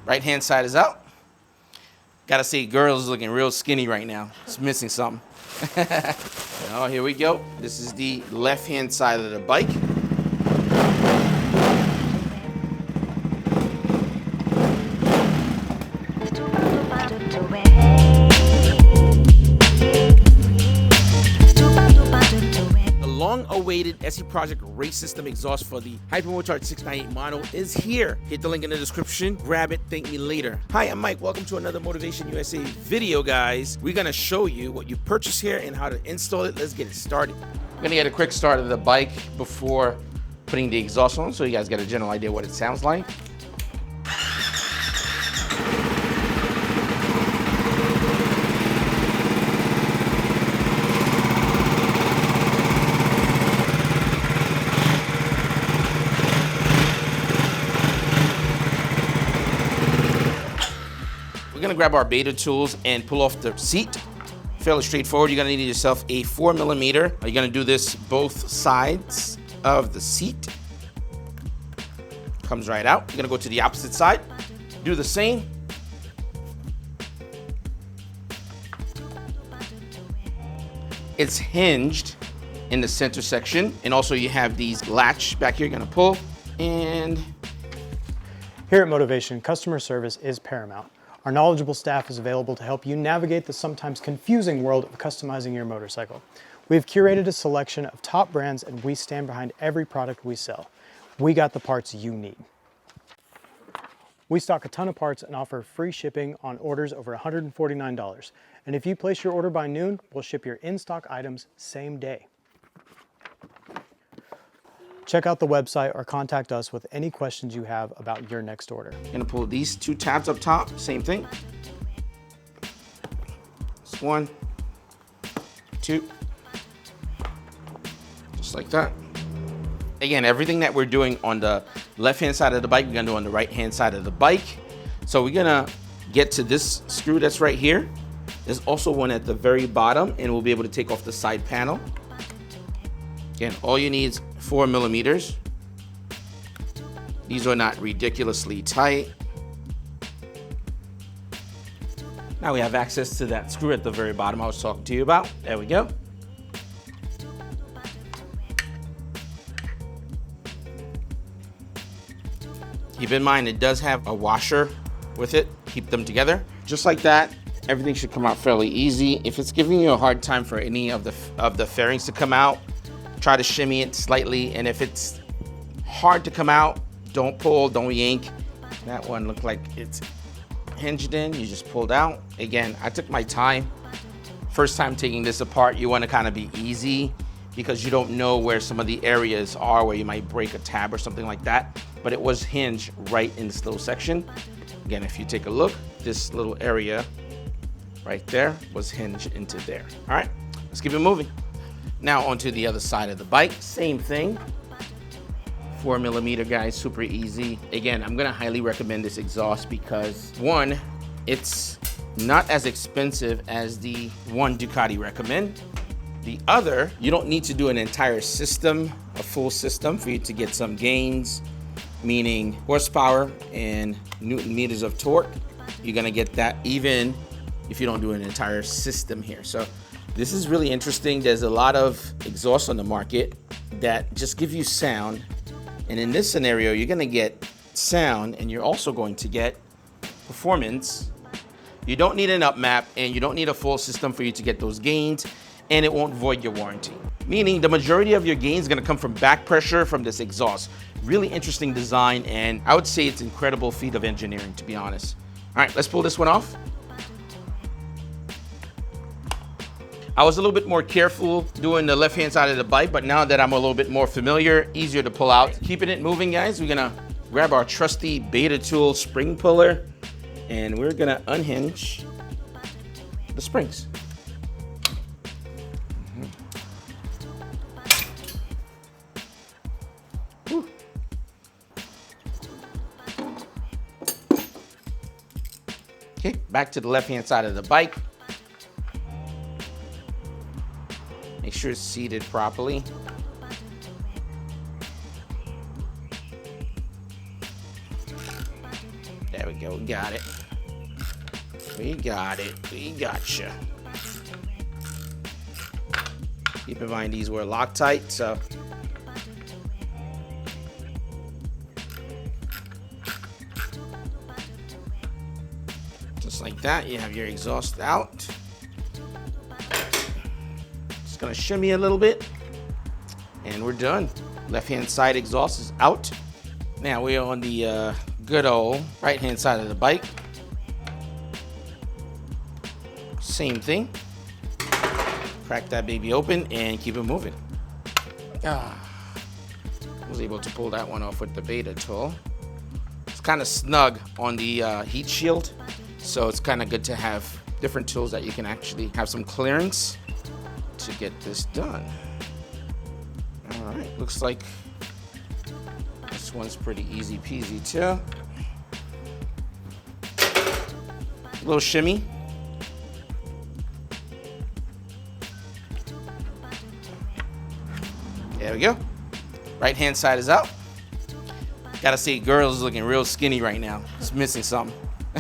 Right hand side is out. Gotta say, girl's looking real skinny right now. It's missing something. Oh, here we go. This is the left hand side of the bike. Long-awaited SE Project race system exhaust for the hypermotard 698 model is here. Hit the link in the description, grab it, thank me later. Hi, I'm Mike. Welcome to another Motivation USA video, guys. We're gonna show you what you purchase here and how to install it. Let's get it started. I'm gonna get a quick start of the bike before putting the exhaust on so you guys get a general idea what it sounds like. We're gonna grab our beta tools and pull off the seat. Fairly straightforward. You're gonna need yourself a 4mm. You're gonna do this both sides of the seat. Comes right out. You're gonna go to the opposite side. Do the same. It's hinged in the center section. And also you have these latch back here. You're gonna pull and... Here at Motivation, customer service is paramount. Our knowledgeable staff is available to help you navigate the sometimes confusing world of customizing your motorcycle. We've curated a selection of top brands and we stand behind every product we sell. We got the parts you need. We stock a ton of parts and offer free shipping on orders over $149. And if you place your order by noon, we'll ship your in-stock items same day. Check out the website or contact us with any questions you have about your next order. I'm gonna pull these two tabs up top, same thing. It's 1, 2, just like that. Again, everything that we're doing on the left-hand side of the bike, we're gonna do on the right-hand side of the bike. So we're gonna get to this screw that's right here. There's also one at the very bottom, and we'll be able to take off the side panel. Again, all you need is 4mm. These are not ridiculously tight. Now we have access to that screw at the very bottom I was talking to you about. There we go. Keep in mind it does have a washer with it. Keep them together. Just like that, everything should come out fairly easy. If it's giving you a hard time for any of the fairings to come out, try to shimmy it slightly, and if it's hard to come out, don't pull, don't yank. That one looked like it's hinged in, you just pulled out. Again, I took my time. First time taking this apart, you want to kind of be easy because you don't know where some of the areas are where you might break a tab or something like that, but it was hinged right in this little section. Again, if you take a look, this little area right there was hinged into there. All right, let's keep it moving. Now onto the other side of the bike, same thing. 4mm, guys, super easy. Again, I'm gonna highly recommend this exhaust because one, it's not as expensive as the one Ducati recommend. The other, you don't need to do an entire system, a full system for you to get some gains, meaning horsepower and Newton meters of torque. You're gonna get that even if you don't do an entire system here. So this is really interesting. There's a lot of exhausts on the market that just give you sound. And in this scenario, you're gonna get sound and you're also going to get performance. You don't need an up map and you don't need a full system for you to get those gains, and it won't void your warranty. Meaning the majority of your gains is gonna come from back pressure from this exhaust. Really interesting design, and I would say it's an incredible feat of engineering, to be honest. All right, let's pull this one off. I was a little bit more careful doing the left-hand side of the bike, but now that I'm a little bit more familiar, easier to pull out. Keeping it moving, guys, we're gonna grab our trusty beta tool spring puller, and we're gonna unhinge the springs. Okay, back to the left-hand side of the bike. Make sure it's seated properly. There we we go, we got it. We got it, we gotcha. Keep in mind these were Loctite, so. Just like that, you have your exhaust out. Just gonna shimmy a little bit, and we're done. Left-hand side exhaust is out. Now we are on the good old right-hand side of the bike. Same thing. Crack that baby open and keep it moving. Was able to pull that one off with the beta tool. It's kind of snug on the heat shield, so it's kind of good to have different tools that you can actually have some clearance to get this done. All right, looks like this one's pretty easy peasy too. A little shimmy. There we go. Right hand side is out. Gotta say, girls looking real skinny right now. It's missing something.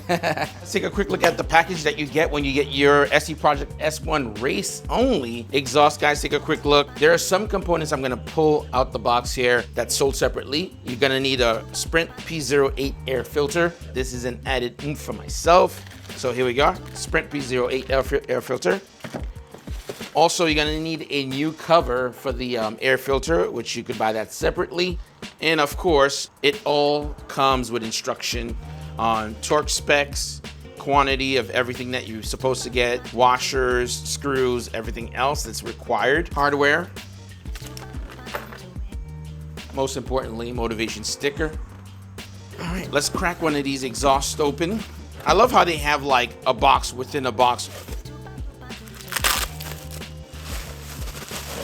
Let's take a quick look at the package that you get when you get your SE Project S1 race only exhaust, guys. Take a quick look. There are some components I'm gonna pull out the box here that's sold separately. You're gonna need a Sprint P08 Air Filter. This is an added oomph for myself. So here we go, Sprint P08 Air Filter. Also, you're gonna need a new cover for the air filter, which you could buy that separately. And of course, it all comes with instruction on torque specs, quantity of everything that you're supposed to get, washers, screws, everything else that's required, hardware. Most importantly, motivation sticker. All right, let's crack one of these exhausts open. I love how they have like a box within a box.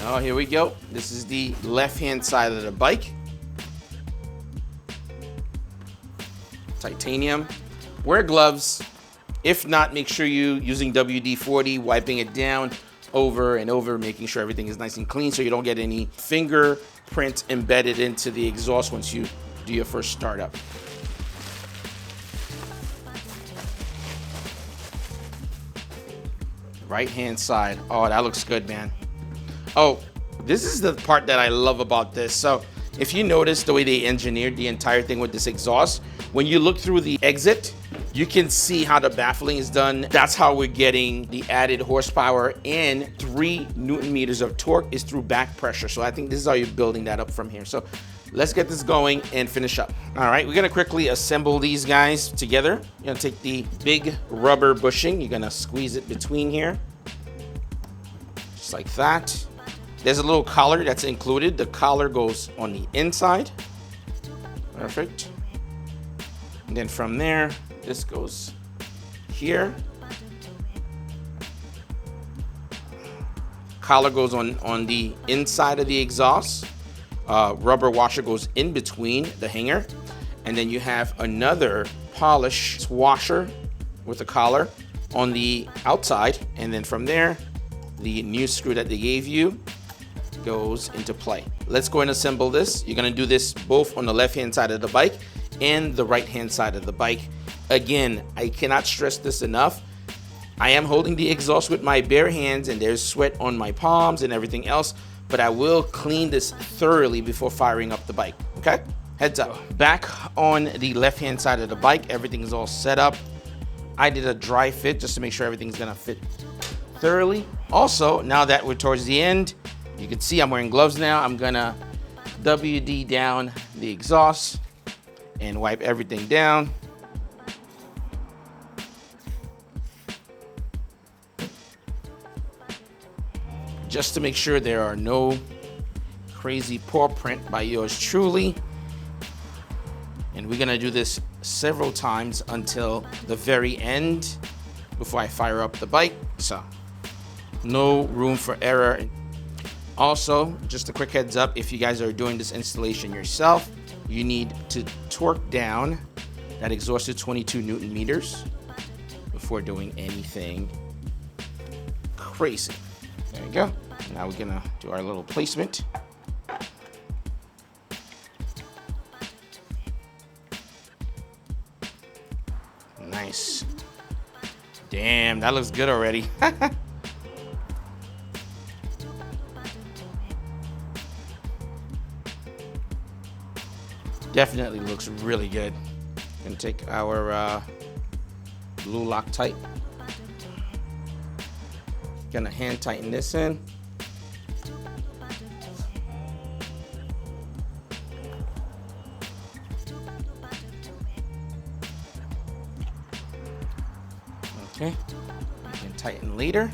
Oh, here we go. This is the left-hand side of the bike. Titanium. Wear gloves. If not, make sure you're using WD-40, wiping it down over and over, making sure everything is nice and clean so you don't get any fingerprint embedded into the exhaust once you do your first startup. Right-hand side. Oh, that looks good, man. Oh, this is the part that I love about this. So if you notice the way they engineered the entire thing with this exhaust, when you look through the exit, you can see how the baffling is done. That's how we're getting the added horsepower, and 3 Newton meters of torque is through back pressure. So I think this is how you're building that up from here. So let's get this going and finish up. All right, we're gonna quickly assemble these guys together. You're gonna take the big rubber bushing, you're gonna squeeze it between here, just like that. There's a little collar that's included. The collar goes on the inside. Perfect. And then from there, this goes here. Collar goes on the inside of the exhaust. Rubber washer goes in between the hanger. And then you have another polish washer with a collar on the outside. And then from there, the new screw that they gave you goes into play. Let's go and assemble this. You're gonna do this both on the left-hand side of the bike and the right-hand side of the bike. Again, I cannot stress this enough. I am holding the exhaust with my bare hands and there's sweat on my palms and everything else, but I will clean this thoroughly before firing up the bike, okay? Heads up. Back on the left-hand side of the bike, everything is all set up. I did a dry fit just to make sure everything's gonna fit thoroughly. Also, now that we're towards the end, you can see I'm wearing gloves now. I'm gonna WD down the exhaust and wipe everything down. Just to make sure there are no crazy paw print by yours truly. And we're gonna do this several times until the very end before I fire up the bike. So no room for error. Also, just a quick heads up, if you guys are doing this installation yourself, you need to torque down that exhaust to 22 Newton meters before doing anything crazy. There you go. Now we're gonna do our little placement. Nice. Damn, that looks good already. Definitely looks really good. Gonna take our blue Loctite. Gonna hand tighten this in. Okay, you can tighten later.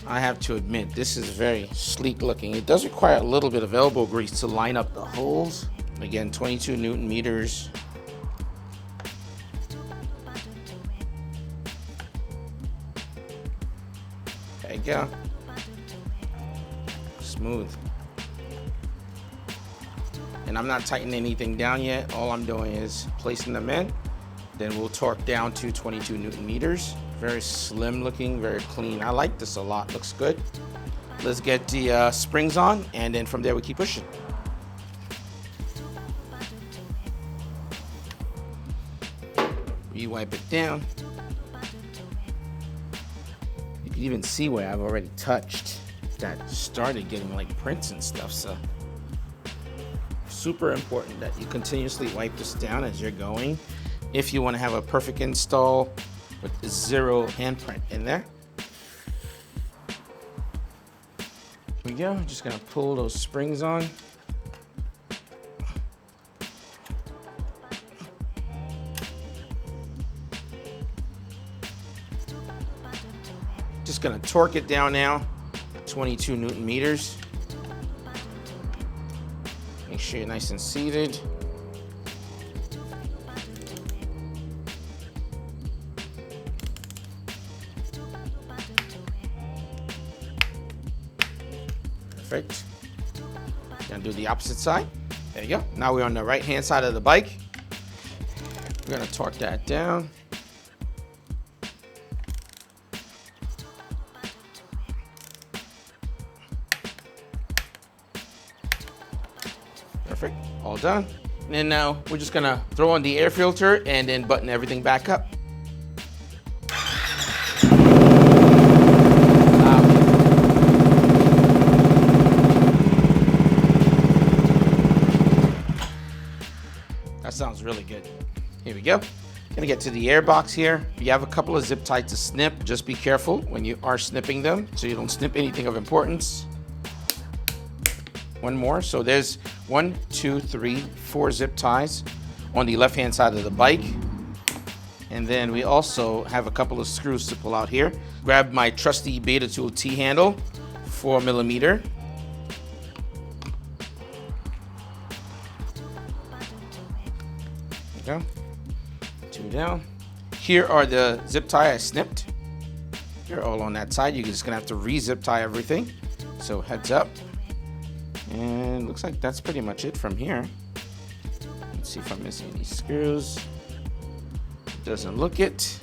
I have to admit, this is very sleek looking. It does require a little bit of elbow grease to line up the holes. Again, 22 Newton meters. There you go. Smooth. And I'm not tightening anything down yet. All I'm doing is placing them in. Then we'll torque down to 22 Newton meters. Very slim looking, very clean. I like this a lot, looks good. Let's get the springs on, and then from there we keep pushing. Re-wipe it down. You can even see where I've already touched that started getting like prints and stuff, so. Super important that you continuously wipe this down as you're going if you want to have a perfect install with zero handprint in there. Here we go, just gonna pull those springs on. Just gonna torque it down now, 22 Newton meters. Make sure you're nice and seated. Perfect. Gonna do the opposite side. There you go. Now we're on the right hand side of the bike. We're gonna torque that down. Perfect, all done. And then now we're just gonna throw on the air filter and then button everything back up. That sounds really good. Here we go. Gonna get to the air box here. You have a couple of zip ties to snip. Just be careful when you are snipping them so you don't snip anything of importance. One more. So there's 1, 2, 3, 4 zip ties on the left hand side of the bike. And then we also have a couple of screws to pull out here. Grab my trusty Beta Tool T-handle, 4mm. There you go. 2 down. Here are the zip tie I snipped. They're all on that side. You're just gonna have to re-zip tie everything. So heads up. And looks like that's pretty much it from here. Let's see if I'm missing any screws. Doesn't look it.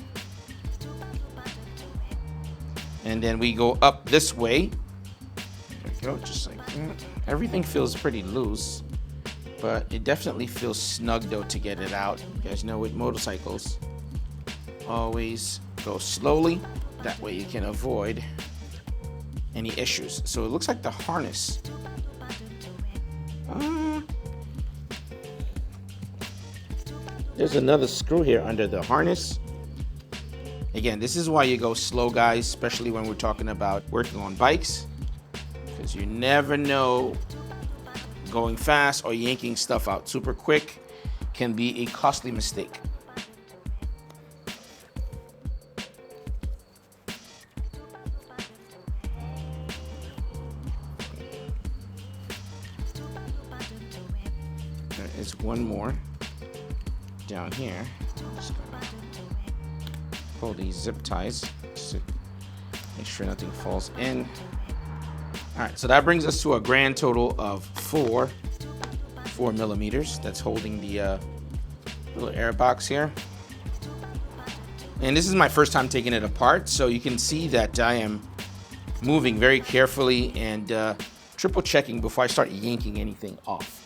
And then we go up this way. There we go, just like that. Everything feels pretty loose, but it definitely feels snug though to get it out. You guys know with motorcycles, always go slowly. That way you can avoid any issues. So it looks like the harness. There's another screw here under the harness. Again, this is why you go slow, guys, especially when we're talking about working on bikes, because you never know, going fast or yanking stuff out super quick can be a costly mistake. There is one more down here. I'm just gonna pull these zip ties to make sure nothing falls in. All right, so that brings us to a grand total of 4 4mm. That's holding the little air box here. And this is my first time taking it apart, so you can see that I am moving very carefully and triple checking before I start yanking anything off.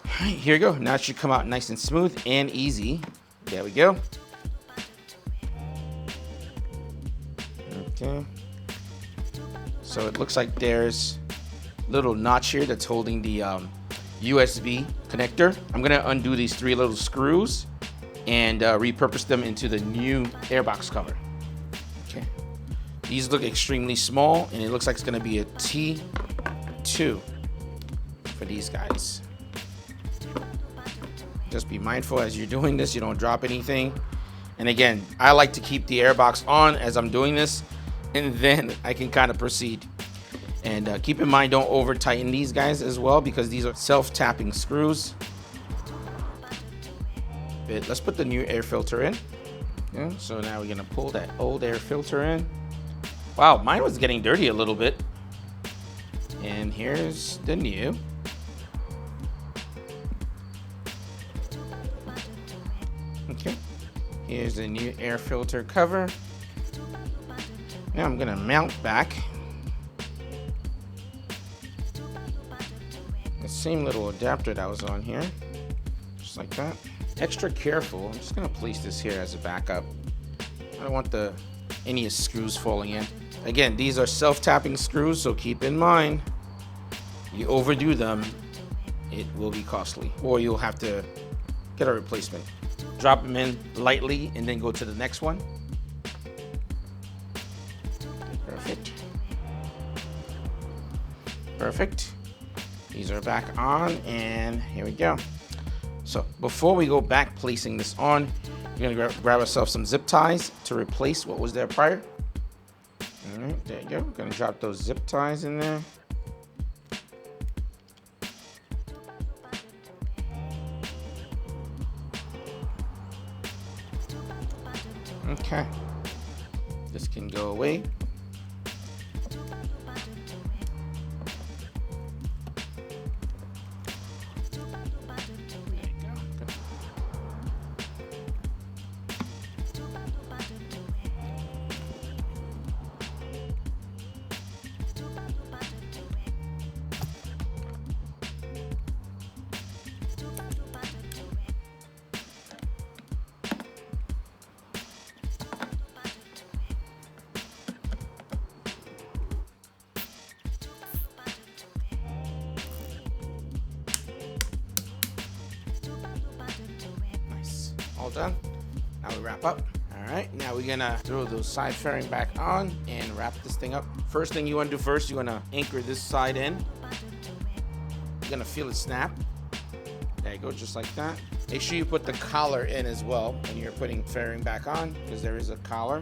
All right, here we go. Now it should come out nice and smooth and easy. There we go. Okay. So it looks like there's a little notch here that's holding the USB connector. I'm gonna undo these 3 little screws and repurpose them into the new airbox cover. Okay. These look extremely small, and it looks like it's gonna be a T2 for these guys. Just be mindful as you're doing this, you don't drop anything. And again, I like to keep the airbox on as I'm doing this, and then I can kind of proceed. And keep in mind, don't over tighten these guys as well, because these are self-tapping screws. Let's put the new air filter in. Yeah, so now we're gonna pull that old air filter in. Wow, mine was getting dirty a little bit. And here's the new. Okay, here's the new air filter cover. Now I'm gonna mount back the same little adapter that was on here, just like that. Extra careful, I'm just gonna place this here as a backup. I don't want any screws falling in. Again, these are self-tapping screws, so keep in mind, you overdo them, it will be costly, or you'll have to get a replacement. Drop them in lightly and then go to the next one. Perfect. Perfect. These are back on, and here we go. So before we go back placing this on, we're gonna grab ourselves some zip ties to replace what was there prior. All right, there you go. We're gonna drop those zip ties in there. Okay, this can go away. All done. Now we wrap up. All right, now we're gonna throw those side fairing back on and wrap this thing up. First thing you wanna do first, you wanna anchor this side in. You're gonna feel it snap. There you go, just like that. Make sure you put the collar in as well when you're putting fairing back on, because there is a collar.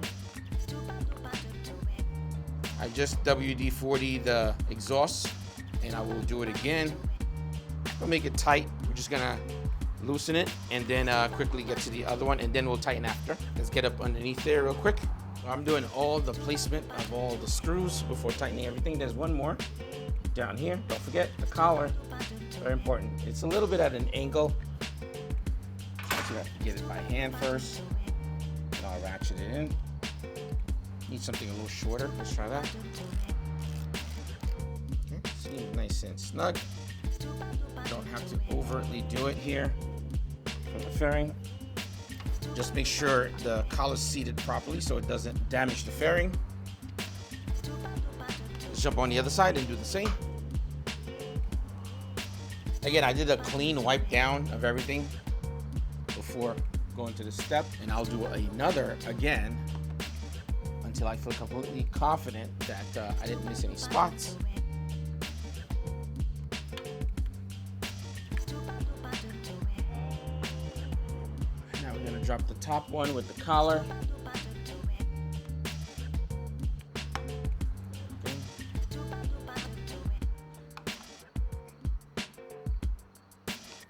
I just WD-40 the exhaust, and I will do it again. Don't make it tight. We're just gonna loosen it and then quickly get to the other one, and then we'll tighten after. Let's get up underneath there real quick. So I'm doing all the placement of all the screws before tightening everything. There's one more down here. Don't forget the collar, very important. It's a little bit at an angle, so you have to get it by hand first, and I'll ratchet it in. Need something a little shorter. Let's try that. Okay, seems nice and snug. Don't have to overtly do it here for the fairing. Just make sure the collar's seated properly so it doesn't damage the fairing. Let's jump on the other side and do the same. Again, I did a clean wipe down of everything before going to the step, and I'll do another again until I feel completely confident that I didn't miss any spots. Drop the top one with the collar. Okay.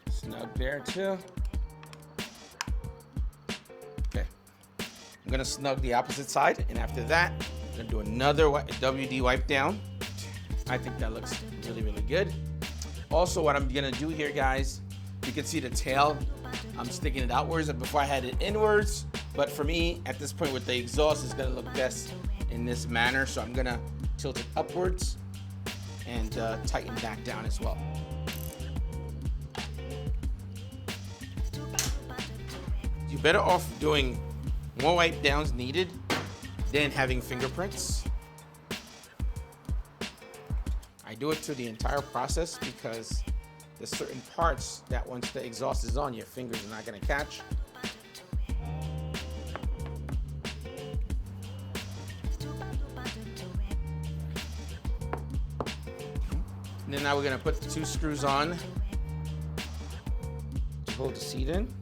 Snug there too. Okay. I'm gonna snug the opposite side, and after that, I'm gonna do another WD wipe down. I think that looks really, really good. Also, what I'm gonna do here, guys, you can see the tail I'm sticking it outwards. Before I had it inwards, but for me, at this point with the exhaust, it's gonna look best in this manner. So I'm gonna tilt it upwards and tighten back down as well. You're better off doing more wipe downs needed than having fingerprints. I do it through the entire process because there's certain parts that once the exhaust is on, your fingers are not gonna catch. And then now we're gonna put the 2 screws on to hold the seat in.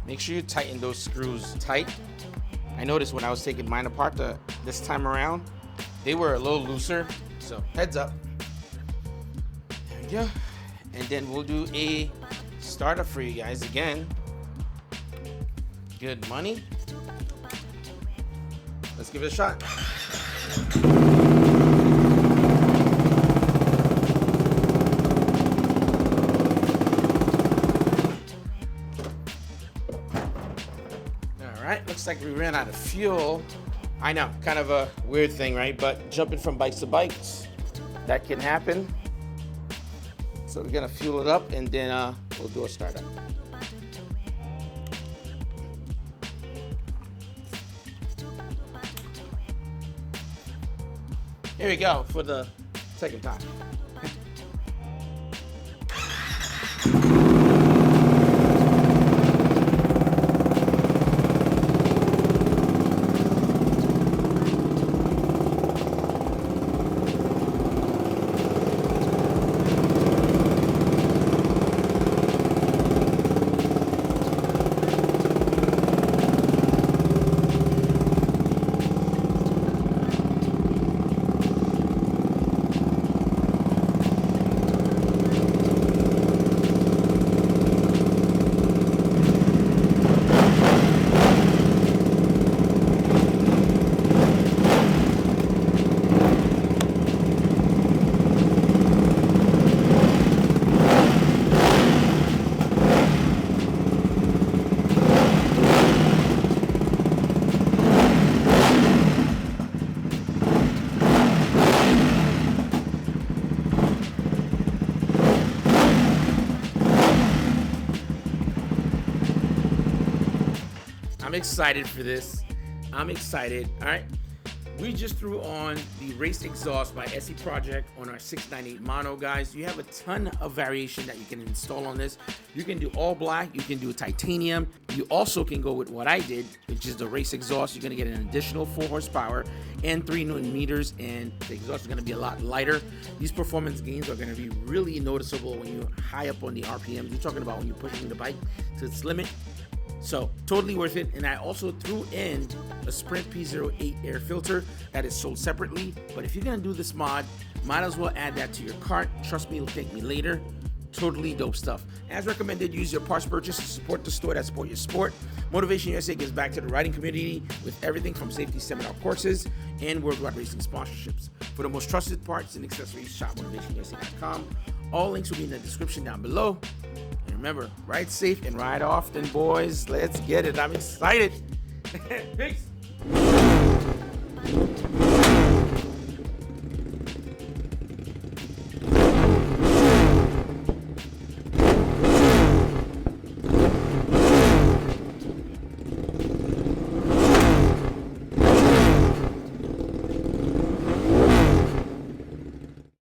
Make sure you tighten those screws tight. I noticed when I was taking mine apart this time around, they were a little looser, so heads up. There we go. And then we'll do a startup for you guys again. Good money. Let's give it a shot. All right, looks like we ran out of fuel. I know, kind of a weird thing, right? But jumping from bikes to bikes, that can happen. So we're gonna fuel it up and then we'll do a startup. Here we go for the second time. I'm excited for this. I'm excited. All right. We just threw on the race exhaust by SE Project on our 698 mono, guys. You have a ton of variation that you can install on this. You can do all black. You can do titanium. You also can go with what I did, which is the race exhaust. You're going to get an additional 4 horsepower and 3 Newton meters, and the exhaust is going to be a lot lighter. These performance gains are going to be really noticeable when you're high up on the RPMs. We're talking about when you're pushing the bike to its limit. So totally worth it. And I also threw in a Sprint P08 Air Filter that is sold separately. But if you're gonna do this mod, might as well add that to your cart. Trust me, it'll thank me later. Totally dope stuff. As recommended, use your parts purchase to support the store that support your sport. Motivation USA gives back to the riding community with everything from safety seminar courses and worldwide racing sponsorships. For the most trusted parts and accessories, shop MotivationUSA.com. All links will be in the description down below. And remember, ride safe and ride often, boys. Let's get it. I'm excited. Peace.